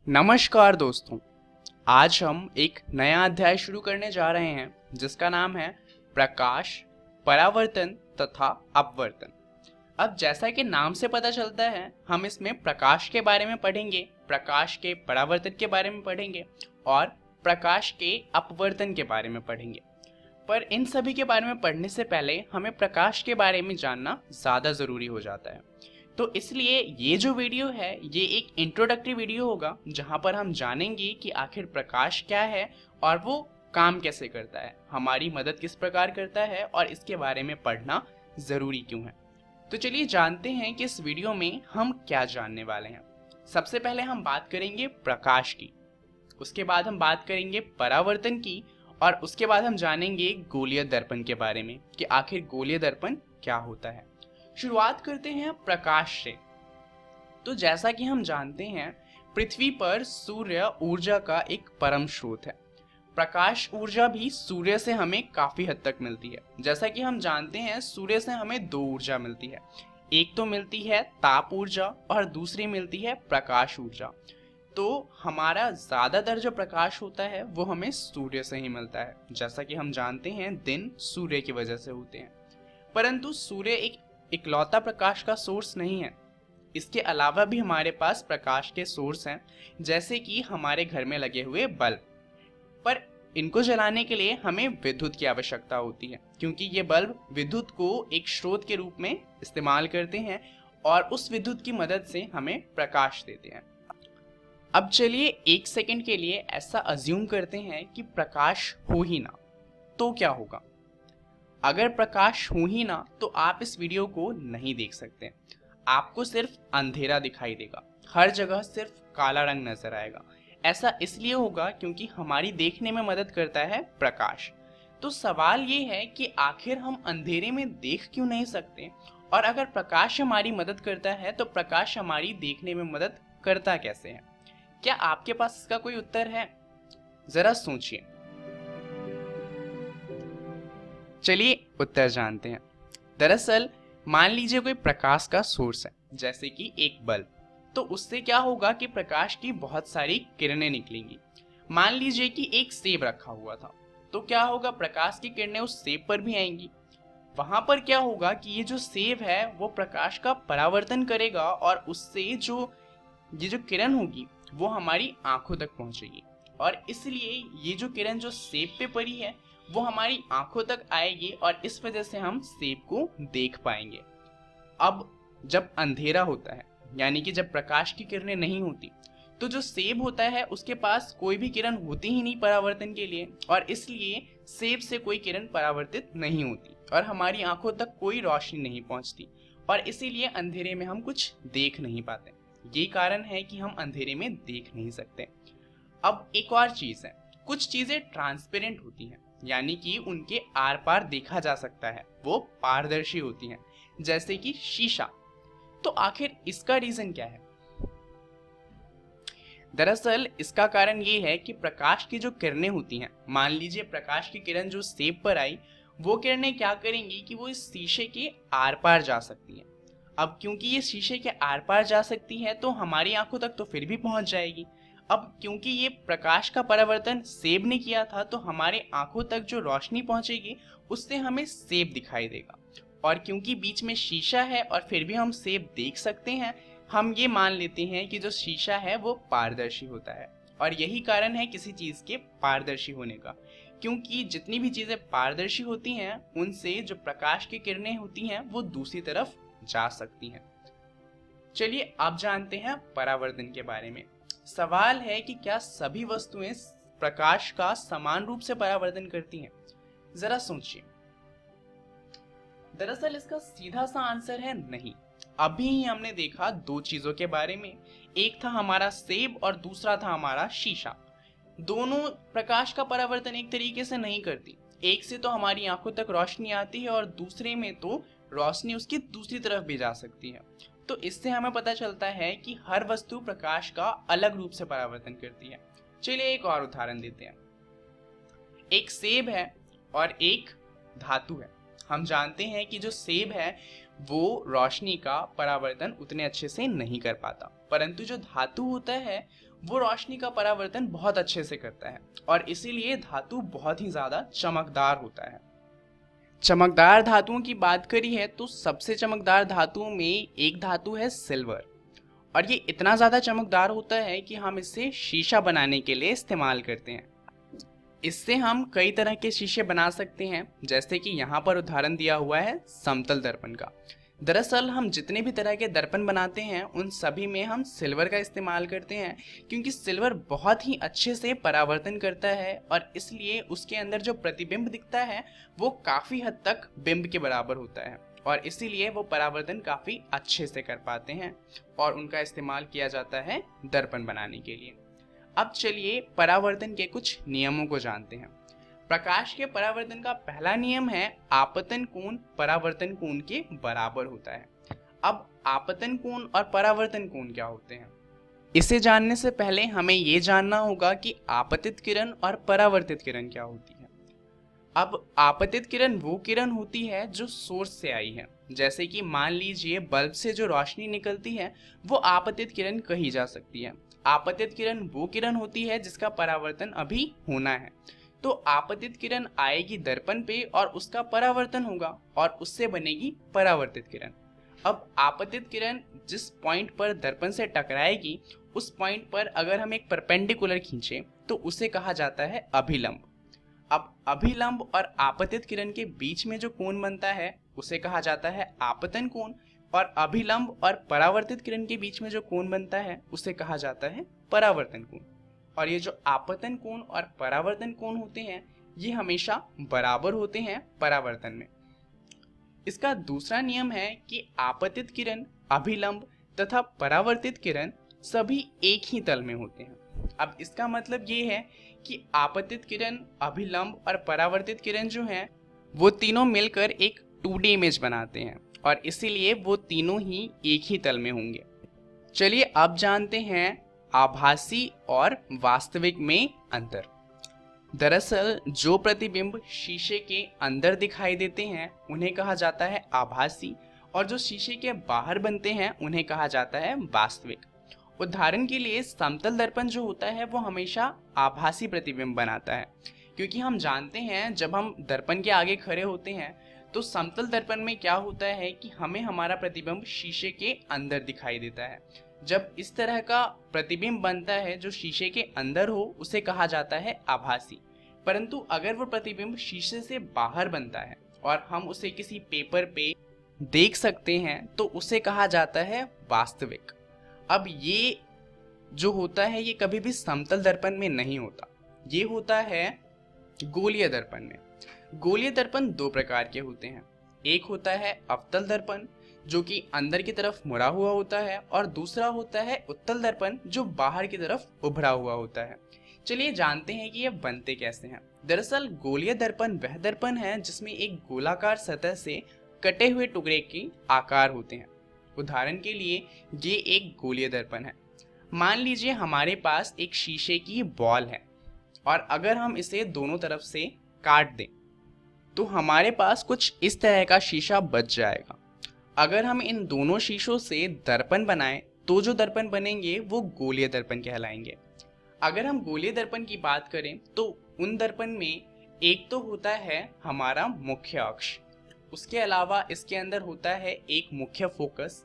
नमस्कार दोस्तों। आज हम एक नया अध्याय शुरू करने जा रहे हैं जिसका नाम है प्रकाश, परावर्तन तथा अपवर्तन। अब जैसा कि नाम से पता चलता है, हम इसमें प्रकाश के बारे में पढ़ेंगे, प्रकाश के परावर्तन के बारे में पढ़ेंगे और प्रकाश के अपवर्तन के बारे में पढ़ेंगे। पर इन सभी के बारे में पढ़ने से पहले हमें प्रकाश के बारे में जानना ज़्यादा ज़रूरी हो जाता है। तो इसलिए ये जो वीडियो है ये एक इंट्रोडक्टरी वीडियो होगा जहाँ पर हम जानेंगे कि आखिर प्रकाश क्या है और वो काम कैसे करता है, हमारी मदद किस प्रकार करता है और इसके बारे में पढ़ना ज़रूरी क्यों है। तो चलिए जानते हैं कि इस वीडियो में हम क्या जानने वाले हैं। सबसे पहले हम बात करेंगे प्रकाश की, उसके बाद हम बात करेंगे परावर्तन की और उसके बाद हम जानेंगे गोलीय दर्पण के बारे में कि आखिर गोलीय दर्पण क्या होता है। शुरुआत करते हैं प्रकाश से। तो जैसा कि हम जानते हैं, पृथ्वी पर सूर्य ऊर्जा का एक परम स्रोत है। प्रकाश ऊर्जा भी सूर्य से हमें काफी हद तक मिलती है। जैसा कि हम जानते हैं, सूर्य से हमें दो ऊर्जा मिलती है, एक तो मिलती है ताप ऊर्जा और दूसरी मिलती है प्रकाश ऊर्जा। तो हमारा ज्यादातर जो प्रकाश होता है वो हमें सूर्य से ही मिलता है। जैसा कि हम जानते हैं, दिन सूर्य की वजह से होते हैं, परंतु सूर्य एक इकलौता प्रकाश का सोर्स नहीं है। इसके अलावा भी हमारे पास प्रकाश के सोर्स हैं, जैसे कि हमारे घर में लगे हुए बल्ब। पर इनको जलाने के लिए हमें विद्युत की आवश्यकता होती है, क्योंकि ये बल्ब विद्युत को एक स्रोत के रूप में इस्तेमाल करते हैं और उस विद्युत की मदद से हमें प्रकाश देते हैं। अब चलिए एक सेकंड के लिए ऐसा अज्यूम करते हैं कि प्रकाश हो ही ना, तो क्या होगा। अगर प्रकाश हो ही ना तो आप इस वीडियो को नहीं देख सकते, आपको सिर्फ अंधेरा दिखाई देगा, हर जगह सिर्फ काला रंग नजर आएगा। ऐसा इसलिए होगा क्योंकि हमारी देखने में मदद करता है प्रकाश। तो सवाल ये है कि आखिर हम अंधेरे में देख क्यों नहीं सकते, और अगर प्रकाश हमारी मदद करता है तो प्रकाश हमारी देखने में मदद करता कैसे है। क्या आपके पास इसका कोई उत्तर है? जरा सोचिए। चलिए उत्तर जानते हैं। दरअसल मान लीजिए कोई प्रकाश का सोर्स है, जैसे कि एक बल्ब। तो उससे क्या होगा कि प्रकाश की बहुत सारी किरणें निकलेंगी। मान लीजिए कि एक सेब रखा हुआ था, तो क्या होगा, प्रकाश की किरणें उस सेब पर भी आएंगी। वहां पर क्या होगा कि ये जो सेब है वो प्रकाश का परावर्तन करेगा और उससे ये जो किरण होगी वो हमारी आंखों तक पहुंचेगी, और इसलिए ये जो किरण जो सेब पे पड़ी है वो हमारी आंखों तक आएगी और इस वजह से हम सेब को देख पाएंगे। अब जब अंधेरा होता है, यानी कि जब प्रकाश की किरणें नहीं होती, तो जो सेब होता है उसके पास कोई भी किरण होती ही नहीं परावर्तन के लिए, और इसलिए सेब से कोई किरण परावर्तित नहीं होती और हमारी आंखों तक कोई रोशनी नहीं पहुंचती, और इसीलिए अंधेरे में हम कुछ देख नहीं पाते। ये कारण है कि हम अंधेरे में देख नहीं सकते। अब एक और चीज है, कुछ चीजें ट्रांसपेरेंट होती हैं, यानी कि उनके आर पार देखा जा सकता है, वो पारदर्शी होती हैं, जैसे कि शीशा। तो आखिर इसका रीजन क्या है? दरअसल इसका कारण ये है कि प्रकाश की जो किरणें होती हैं, मान लीजिए प्रकाश की किरण जो सेब पर आई, वो किरणें क्या करेंगी कि वो इस शीशे के आर पार जा सकती हैं। अब क्योंकि ये शीशे के आर पार जा सकती है तो हमारी आंखों तक तो फिर भी पहुंच जाएगी। अब क्योंकि ये प्रकाश का परावर्तन सेब ने किया था तो हमारे आंखों तक जो रोशनी पहुंचेगी उससे हमें सेब दिखाई देगा, और क्योंकि बीच में शीशा है और फिर भी हम सेब देख सकते हैं, हम ये मान लेते हैं कि जो शीशा है वो पारदर्शी होता है। और यही कारण है किसी चीज के पारदर्शी होने का, क्योंकि जितनी भी चीजें पारदर्शी होती हैं उनसे जो प्रकाश की किरणें होती हैं वो दूसरी तरफ जा सकती हैं। चलिए अब जानते हैं परावर्तन के बारे में। सवाल है कि क्या सभी वस्तुएं प्रकाश का समान रूप से परावर्तन करती हैं? जरा सोचिए। दरअसल इसका सीधा सा आंसर है नहीं। अभी ही हमने देखा दो चीजों के बारे में, एक था हमारा सेब और दूसरा था हमारा शीशा। दोनों प्रकाश का परावर्तन एक तरीके से नहीं करती। एक से तो हमारी आंखों तक रोशनी आती है और दूसरे में तो रोशनी उसकी दूसरी तरफ भी जा सकती है। तो इससे हमें पता चलता है कि हर वस्तु प्रकाश का अलग रूप से परावर्तन करती है। चलिए एक और उदाहरण देते हैं। एक सेब है और एक धातु है। हम जानते हैं कि जो सेब है वो रोशनी का परावर्तन उतने अच्छे से नहीं कर पाता, परंतु जो धातु होता है वो रोशनी का परावर्तन बहुत अच्छे से करता है और इसीलिए धातु बहुत ही ज़्यादा चमकदार होता है। चमकदार धातुओं की बात करी है तो सबसे चमकदार धातुओं में एक धातु है सिल्वर, और ये इतना ज़्यादा चमकदार होता है कि हम इसे शीशा बनाने के लिए इस्तेमाल करते हैं। इससे हम कई तरह के शीशे बना सकते हैं, जैसे कि यहाँ पर उदाहरण दिया हुआ है समतल दर्पण का। दरअसल हम जितने भी तरह के दर्पण बनाते हैं उन सभी में हम सिल्वर का इस्तेमाल करते हैं, क्योंकि सिल्वर बहुत ही अच्छे से परावर्तन करता है और इसलिए उसके अंदर जो प्रतिबिंब दिखता है वो काफ़ी हद तक बिंब के बराबर होता है और इसीलिए वो परावर्तन काफ़ी अच्छे से कर पाते हैं और उनका इस्तेमाल किया जाता है दर्पण बनाने के लिए। अब चलिए परावर्तन के कुछ नियमों को जानते हैं। प्रकाश के परावर्तन का पहला नियम है आपतन कोण परावर्तन कोण के बराबर होता है। अब आपतन कोण और परावर्तन कोण क्या होते हैं, इसे जानने से पहले हमें ये जानना होगा कि आपतित किरण और परावर्तित किरण क्या होती है। अब आपतित किरण वो किरण होती है जो सोर्स से आई है, जैसे कि मान लीजिए बल्ब से जो रोशनी निकलती है वो आपतित किरण कही जा सकती है। आपतित किरण वो किरण होती है जिसका परावर्तन अभी होना है, तो आपतित किरण आएगी दर्पण पे और उसका परावर्तन होगा और उससे बनेगी परावर्तित किरण। अब आपतित किरण जिस पॉइंट पर दर्पण से टकराएगी उस पॉइंट पर अगर हम एक परपेंडिकुलर खींचें तो उसे कहा जाता है अभिलंब। अब अभिलंब और आपतित किरण के बीच में जो कोण बनता है उसे कहा जाता है आपतन कोण, और अभिलंब और परावर्तित किरण के बीच में जो कोण बनता है उसे कहा जाता है परावर्तन कोण। और ये जो आपतन कोण और परावर्तन कोण होते हैं ये हमेशा बराबर होते हैं परावर्तन में। इसका दूसरा नियम है कि आपतित किरण, अभिलंब तथा परावर्तित किरण सभी एक ही तल में होते हैं। अब इसका मतलब ये है कि आपतित किरण, अभिलंब और परावर्तित किरण जो हैं वो तीनों मिलकर एक 2D इमेज बनाते हैं और इसीलिए वो तीनों ही एक ही तल में होंगे। चलिए अब जानते हैं आभासी और वास्तविक में अंतर। दरअसल जो प्रतिबिंब शीशे के अंदर दिखाई देते हैं उन्हें कहा जाता है आभासी, और जो शीशे के बाहर बनते हैं उन्हें कहा जाता है वास्तविक। उदाहरण के लिए समतल दर्पण जो होता है वो हमेशा आभासी प्रतिबिंब बनाता है, क्योंकि हम जानते हैं जब हम दर्पण के आगे खड़े होते हैं तो समतल दर्पण में क्या होता है कि हमें हमारा प्रतिबिंब शीशे के अंदर दिखाई देता है। जब इस तरह का प्रतिबिंब बनता है जो शीशे के अंदर हो उसे कहा जाता है आभासी, परंतु अगर वो प्रतिबिंब शीशे से बाहर बनता है और हम उसे किसी पेपर पे देख सकते हैं तो उसे कहा जाता है वास्तविक। अब ये जो होता है ये कभी भी समतल दर्पण में नहीं होता, ये होता है गोलीय दर्पण में। गोलीय दर्पण दो प्रकार के होते हैं, एक होता है अवतल दर्पण जो कि अंदर की तरफ मुड़ा हुआ होता है और दूसरा होता है उत्तल दर्पण जो बाहर की तरफ उभरा हुआ होता है। चलिए जानते हैं कि ये बनते कैसे हैं। दरअसल गोलीय दर्पण वह दर्पण है जिसमें एक गोलाकार सतह से कटे हुए टुकड़े के आकार होते हैं। उदाहरण के लिए ये एक गोलीय दर्पण है। मान लीजिए हमारे पास एक शीशे की बॉल है और अगर हम इसे दोनों तरफ से काट दें तो हमारे पास कुछ इस तरह का शीशा बच जाएगा। अगर हम इन दोनों शीशों से दर्पण बनाएं तो जो दर्पण बनेंगे वो गोलीय दर्पण कहलाएंगे। अगर हम गोलीय दर्पण की बात करें तो उन दर्पण में एक तो होता है हमारा मुख्य अक्ष, उसके अलावा इसके अंदर होता है एक मुख्य फोकस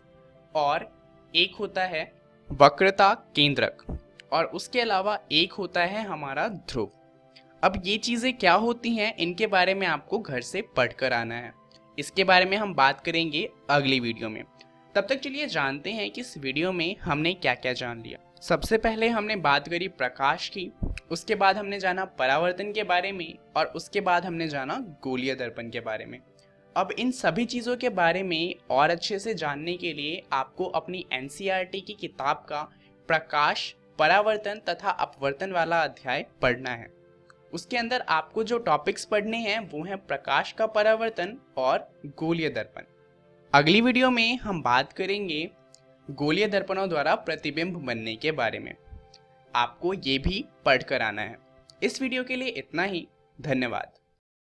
और एक होता है वक्रता केंद्रक और उसके अलावा एक होता है हमारा ध्रुव। अब ये चीज़ें क्या होती हैं इनके बारे में आपको घर से पढ़कर आना है, इसके बारे में हम बात करेंगे अगली वीडियो में। तब तक चलिए जानते हैं कि इस वीडियो में हमने क्या क्या जान लिया। सबसे पहले हमने बात करी प्रकाश की, उसके बाद हमने जाना परावर्तन के बारे में और उसके बाद हमने जाना गोलीय दर्पण के बारे में। अब इन सभी चीज़ों के बारे में और अच्छे से जानने के लिए आपको अपनी NCERT की किताब का प्रकाश, परावर्तन तथा अपवर्तन वाला अध्याय पढ़ना है। उसके अंदर आपको जो टॉपिक्स पढ़ने हैं वो हैं प्रकाश का परावर्तन और गोलीय दर्पण। अगली वीडियो में हम बात करेंगे गोलीय दर्पणों द्वारा प्रतिबिंब बनने के बारे में। आपको ये भी पढ़कर आना है। इस वीडियो के लिए इतना ही। धन्यवाद।